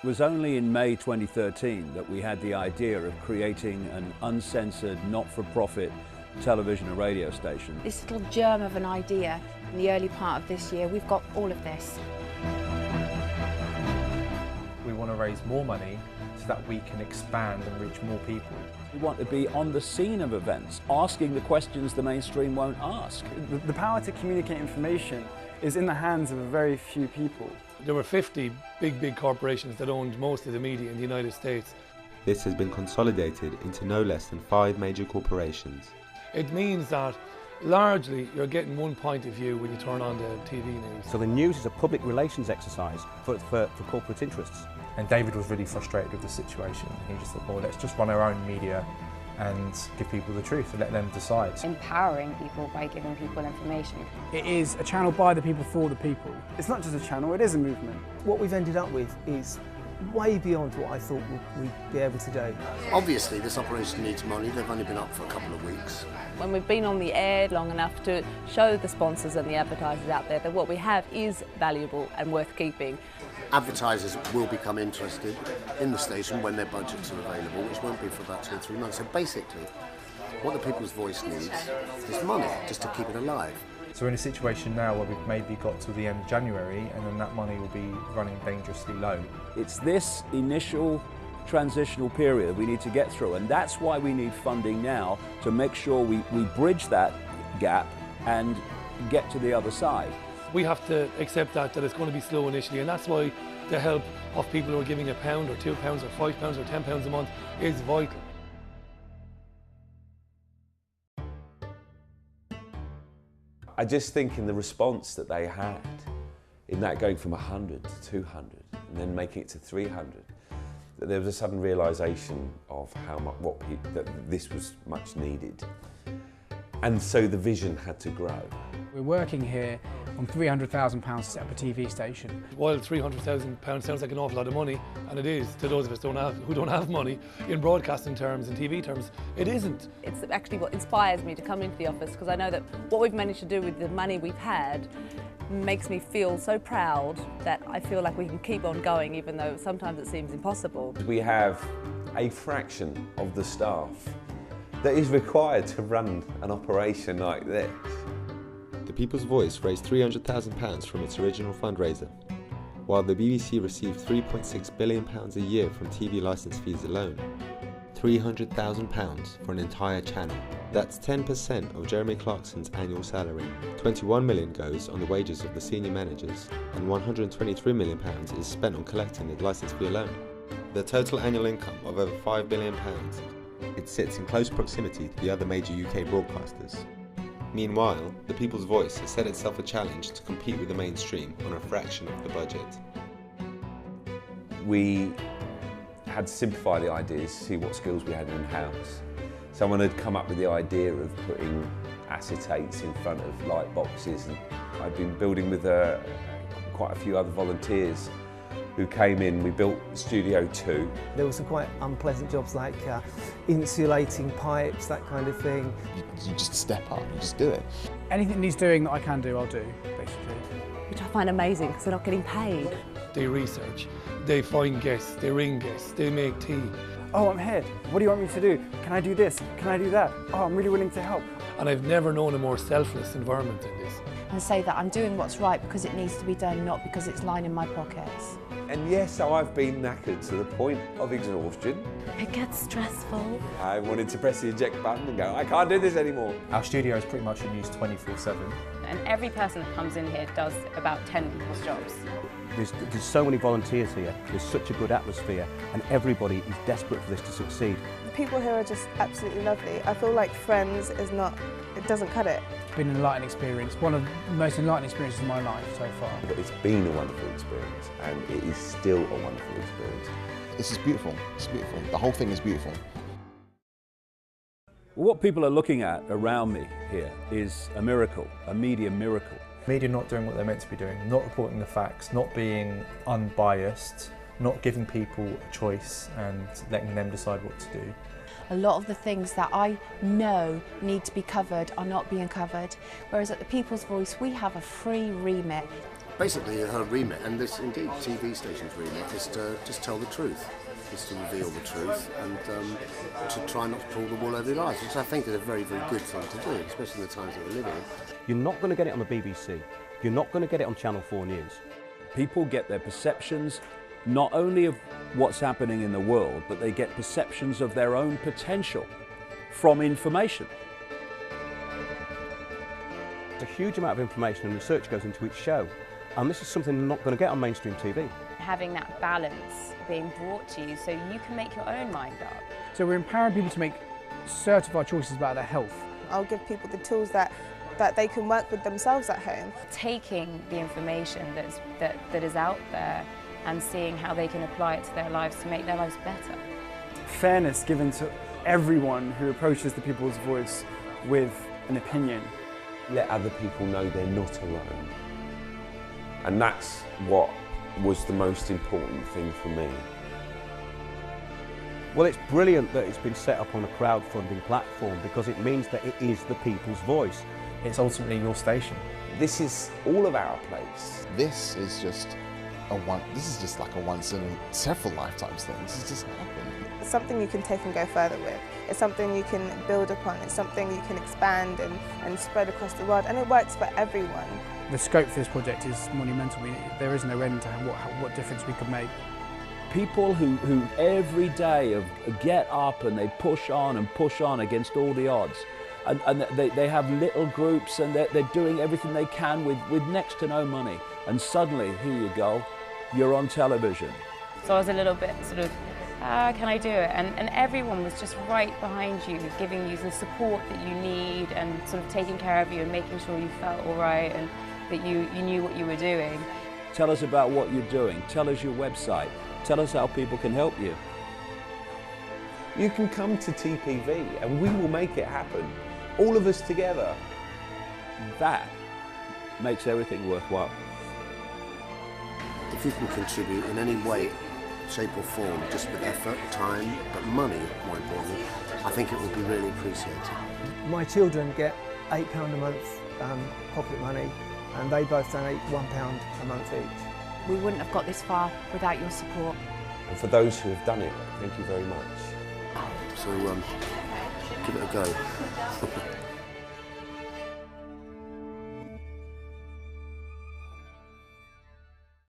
It was only in May 2013 that we had the idea of creating an uncensored, not-for-profit television and radio station. This little germ of an idea in the early part of this year, we've got all of this. We want to raise more money so that we can expand and reach more people. We want to be on the scene of events, asking the questions the mainstream won't ask. The power to communicate information is in the hands of a very few people. There were 50 big corporations that owned most of the media in the United States. This has been consolidated into no less than 5 major corporations. It means that largely you're getting one point of view when you turn on the TV news. So the news is a public relations exercise for corporate interests. And David was really frustrated with the situation. He just thought, well, let's just run our own media and give people the truth and let them decide. Empowering people by giving people information. It is a channel by the people for the people. It's not just a channel, it is a movement. What we've ended up with is way beyond what I thought we'd be able to do. Obviously this operation needs money, they've only been up for a couple of weeks. When we've been on the air long enough to show the sponsors and the advertisers out there that what we have is valuable and worth keeping. Advertisers will become interested in the station when their budgets are available, which won't be for about 2 or 3 months. So basically, what the People's Voice needs is money, just to keep it alive. So we're in a situation now where we've maybe got to the end of January and then that money will be running dangerously low. It's this initial transitional period we need to get through, and that's why we need funding now to make sure we bridge that gap and get to the other side. We have to accept that it's going to be slow initially, and that's why the help of people who are giving £1 or £2 or £5 or £10 a month is vital. I just think in the response that they had, in that going from 100 to 200 and then making it to 300, that there was a sudden realisation of how much that this was much needed. And so the vision had to grow. We're working here on £300,000 to set up a TV station. While £300,000 sounds like an awful lot of money, and it is to those of us who don't have money, in broadcasting terms and TV terms, it isn't. It's actually what inspires me to come into the office, because I know that what we've managed to do with the money we've had makes me feel so proud that I feel like we can keep on going, even though sometimes it seems impossible. We have a fraction of the staff that is required to run an operation like this. The People's Voice raised £300,000 from its original fundraiser, while the BBC received £3.6 billion a year from TV licence fees alone. £300,000 for an entire channel. That's 10% of Jeremy Clarkson's annual salary. £21 million goes on the wages of the senior managers, and £123 million is spent on collecting the licence fee alone. The total annual income of over £5 billion. It sits in close proximity to the other major UK broadcasters. Meanwhile, the People's Voice has set itself a challenge to compete with the mainstream on a fraction of the budget. We had to simplify the ideas, see what skills we had in-house. Someone had come up with the idea of putting acetates in front of light boxes, and I'd been building with quite a few other volunteers who came in. We built Studio 2. There were some quite unpleasant jobs like insulating pipes, that kind of thing. You just step up, you just do it. Anything that needs doing that I can do, I'll do, basically. Which I find amazing, because they're not getting paid. They research, they find guests, they ring guests, they make tea. Oh, I'm here. What do you want me to do? Can I do this? Can I do that? Oh, I'm really willing to help. And I've never known a more selfless environment than this. And say that I'm doing what's right because it needs to be done, not because it's lining my pockets. And yes, I've been knackered to the point of exhaustion. It gets stressful. I wanted to press the eject button and go, I can't do this anymore. Our studio is pretty much in use 24/7. And every person that comes in here does about 10 people's jobs. There's so many volunteers here, there's such a good atmosphere, and everybody is desperate for this to succeed. The people here are just absolutely lovely. I feel like Friends is not, it doesn't cut it. It's been an enlightening experience, one of the most enlightening experiences of my life so far. But it's been a wonderful experience, and it is still a wonderful experience. This is beautiful, it's beautiful. The whole thing is beautiful. What people are looking at around me here is a miracle, a media miracle. Media not doing what they're meant to be doing, not reporting the facts, not being unbiased, not giving people a choice and letting them decide what to do. A lot of the things that I know need to be covered are not being covered, whereas at the People's Voice we have a free remit. basically her remit, and this indeed TV station's remit, is to just tell the truth, is to reveal the truth, and to try not to pull the wool over their eyes, which I think is a very, very good thing to do, especially in the times that we're living in. You're not going to get it on the BBC. You're not going to get it on Channel 4 News. People get their perceptions not only of what's happening in the world, but they get perceptions of their own potential from information. There's a huge amount of information and research goes into each show, and this is something you're not going to get on mainstream TV. Having that balance being brought to you so you can make your own mind up. So we're empowering people to make certified choices about their health. I'll give people the tools that they can work with themselves at home. Taking the information that is out there and seeing how they can apply it to their lives to make their lives better. Fairness given to everyone who approaches the People's Voice with an opinion. Let other people know they're not alone. And that's what was the most important thing for me. Well, it's brilliant that it's been set up on a crowdfunding platform because it means that it is the people's voice. It's ultimately your station. This is all of our place. This is just like a once in several lifetimes thing. This has just happened. It's something you can take and go further with. It's something you can build upon. It's something you can expand and spread across the world, and it works for everyone. The scope for this project is monumental. There is no end to what difference we could make. People who every day get up and they push on against all the odds. And they have little groups and they're doing everything they can with next to no money. And suddenly, here you go, you're on television. So I was a little bit sort of, can I do it? And everyone was just right behind you, giving you the support that you need and sort of taking care of you and making sure you felt all right and that you knew what you were doing. Tell us about what you're doing. Tell us your website. Tell us how people can help you. You can come to TPV and we will make it happen. All of us together. That makes everything worthwhile. If you can contribute in any way, shape or form, just with effort, time, but money, more importantly, I think it will be really appreciated. My children get £8 a month pocket money, and they both donate £1 a month each. We wouldn't have got this far without your support. And for those who have done it, thank you very much. So give it a go.